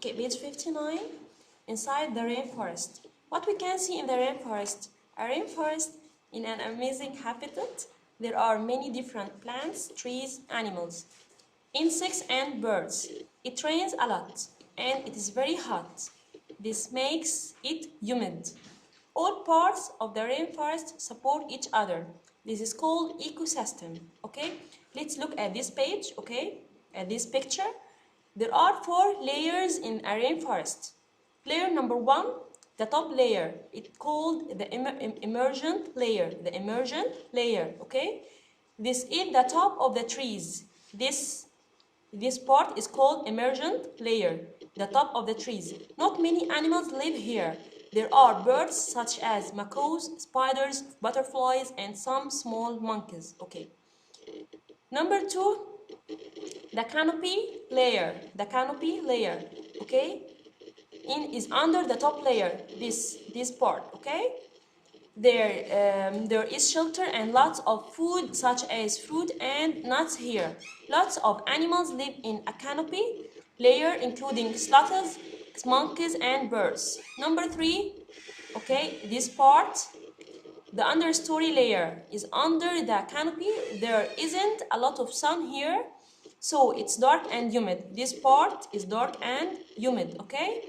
Okay, page 59. Inside the rainforest. What we can see in the rainforest? A rainforest in an amazing habitat. There are many different plants, trees, animals, insects and birds. It rains a lot and it is very hot. This makes it humid. All parts of the rainforest support each other. This is called ecosystem. Okay, let's look at this page. Okay, at this picture. There are 4 layers in a rainforest. Layer number 1, the top layer, it's called the emergent layer. The emergent layer, okay? This is the top of the trees. This part is called emergent layer, the top of the trees. Not many animals live here. There are birds such as macaws, spiders, butterflies, and some small monkeys, okay? Number 2, the canopy layer, okay, is under the top layer, this part, okay. There is shelter and lots of food such as fruit and nuts here. Lots of animals live in a canopy layer, including sloths, monkeys, and birds. Number 3, okay, this part, the understory layer is under the canopy. There isn't a lot of sun here, so it's dark and humid. This part is dark and humid, okay?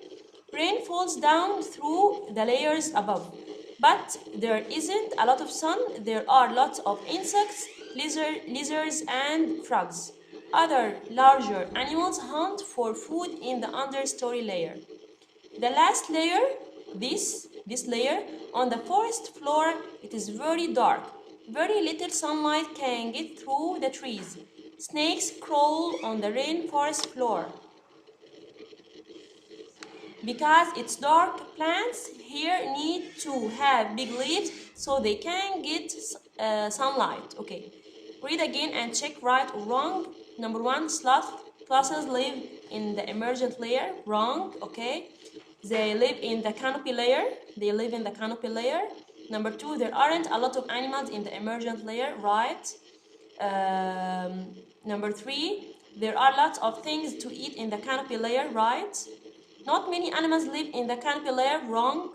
Rain falls down through the layers above, but there isn't a lot of sun. There are lots of insects, lizards, and frogs. Other larger animals hunt for food in the understory layer. The last layer, this layer, on the forest floor, it is very dark. Very little sunlight can get through the trees. Snakes crawl on the rainforest floor. Because it's dark, plants here need to have big leaves so they can get sunlight. Okay, read again and check right or wrong. Number 1, sloths live in the emergent layer. Wrong, okay. They live in the canopy layer. Number 2, there aren't a lot of animals in the emergent layer. Right. Number 3, there are lots of things to eat in the canopy layer. Right. Not many animals live in the canopy layer. Wrong.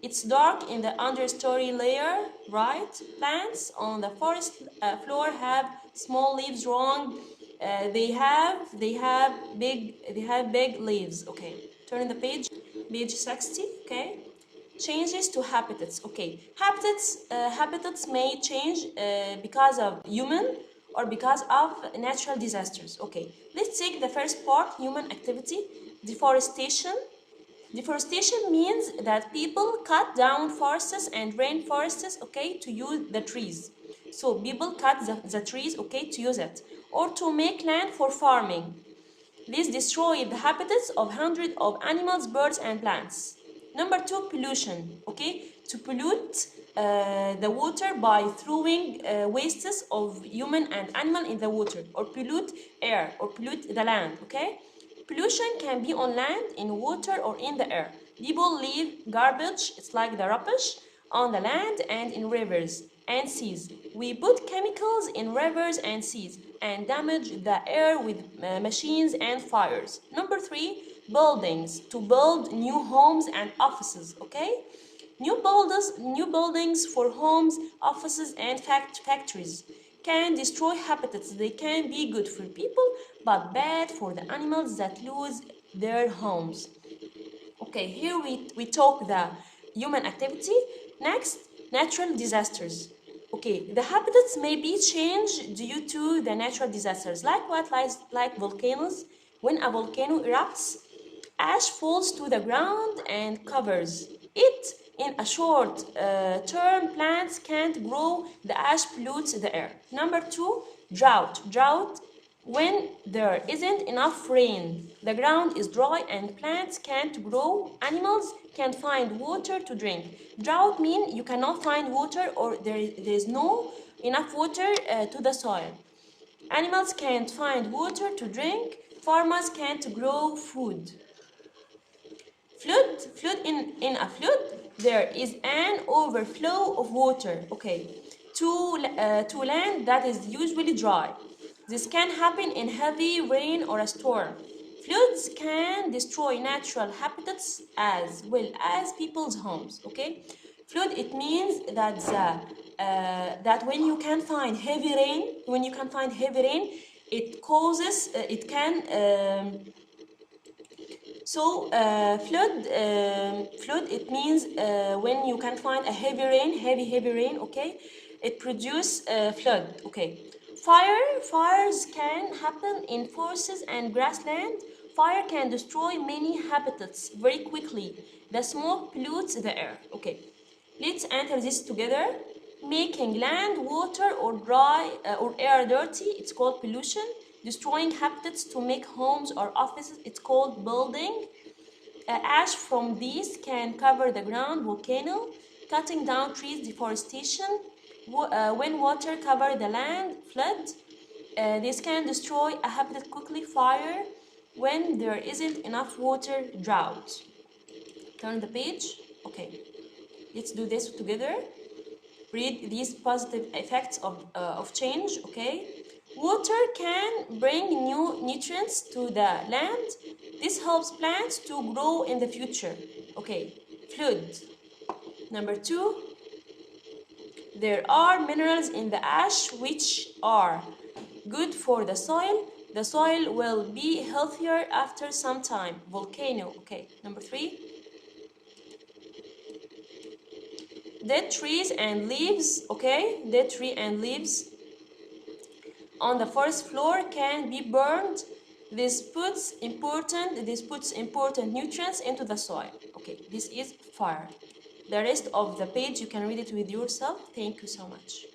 It's dark in the understory layer. Right. Plants on the forest floor have small leaves. Wrong. They have big leaves. Okay. Turn the page. Page 60. Okay. Changes to habitats. Okay. Habitats may change because of human or because of natural disasters. Okay. Let's take the first part, human activity. Deforestation. Deforestation means that people cut down forests and rainforests, okay, to use the trees. So people cut the trees, okay, to use it, or to make land for farming. This destroys the habitats of hundreds of animals, birds, and plants. Number 2, pollution, okay, to pollute the water by throwing wastes of human and animal in the water, or pollute air, or pollute the land, okay. Pollution can be on land, in water, or in the air. People leave garbage, it's like the rubbish, on the land and in rivers and seas. We put chemicals in rivers and seas and damage the air with machines and fires. Number 3, buildings, to build new homes and offices, okay? New buildings for homes, offices, and factories can destroy habitats. They can be good for people, but bad for the animals that lose their homes. Okay, here we talk the human activity. Next, natural disasters. Okay, the habitats may be changed due to the natural disasters. Like what? Like volcanoes. When a volcano erupts, ash falls to the ground and covers it. In a short term, plants can't grow. The ash pollutes the air. Number 2, drought. Drought, when there isn't enough rain. The ground is dry and plants can't grow. Animals can't find water to drink. Drought means you cannot find water, or there is no enough water to the soil. Animals can't find water to drink. Farmers can't grow food. Flood. In a flood, there is an overflow of water, okay, to land that is usually dry. This can happen in heavy rain or a storm. Floods can destroy natural habitats as well as people's homes. Okay, flood, it means that that when you can find heavy rain, it causes it can flood, it means when you can find a heavy rain, heavy rain, okay, it produce flood, okay. Fires can happen in forests and grassland. Fire can destroy many habitats very quickly. The smoke pollutes the air, okay. Let's enter this together. Making land, water, or dry or air dirty, it's called pollution. Destroying habitats to make homes or offices, it's called building. Ash from these can cover the ground, volcano. Cutting down trees, deforestation. When water cover the land, flood. This can destroy a habitat quickly, fire. When there isn't enough water, drought. Turn the page. Okay, let's do this together. Read these positive effects of change, okay? Water can bring new nutrients to the land. This helps plants to grow in the future, okay? Flood. Number 2, there are minerals in the ash which are good for the soil. The soil will be healthier after some time. Volcano, okay? Number 3, dead trees and leaves, okay? Dead tree and leaves on the forest floor can be burned. This puts important nutrients into the soil. Okay, this is fire. The rest of the page you can read it with yourself. Thank you so much.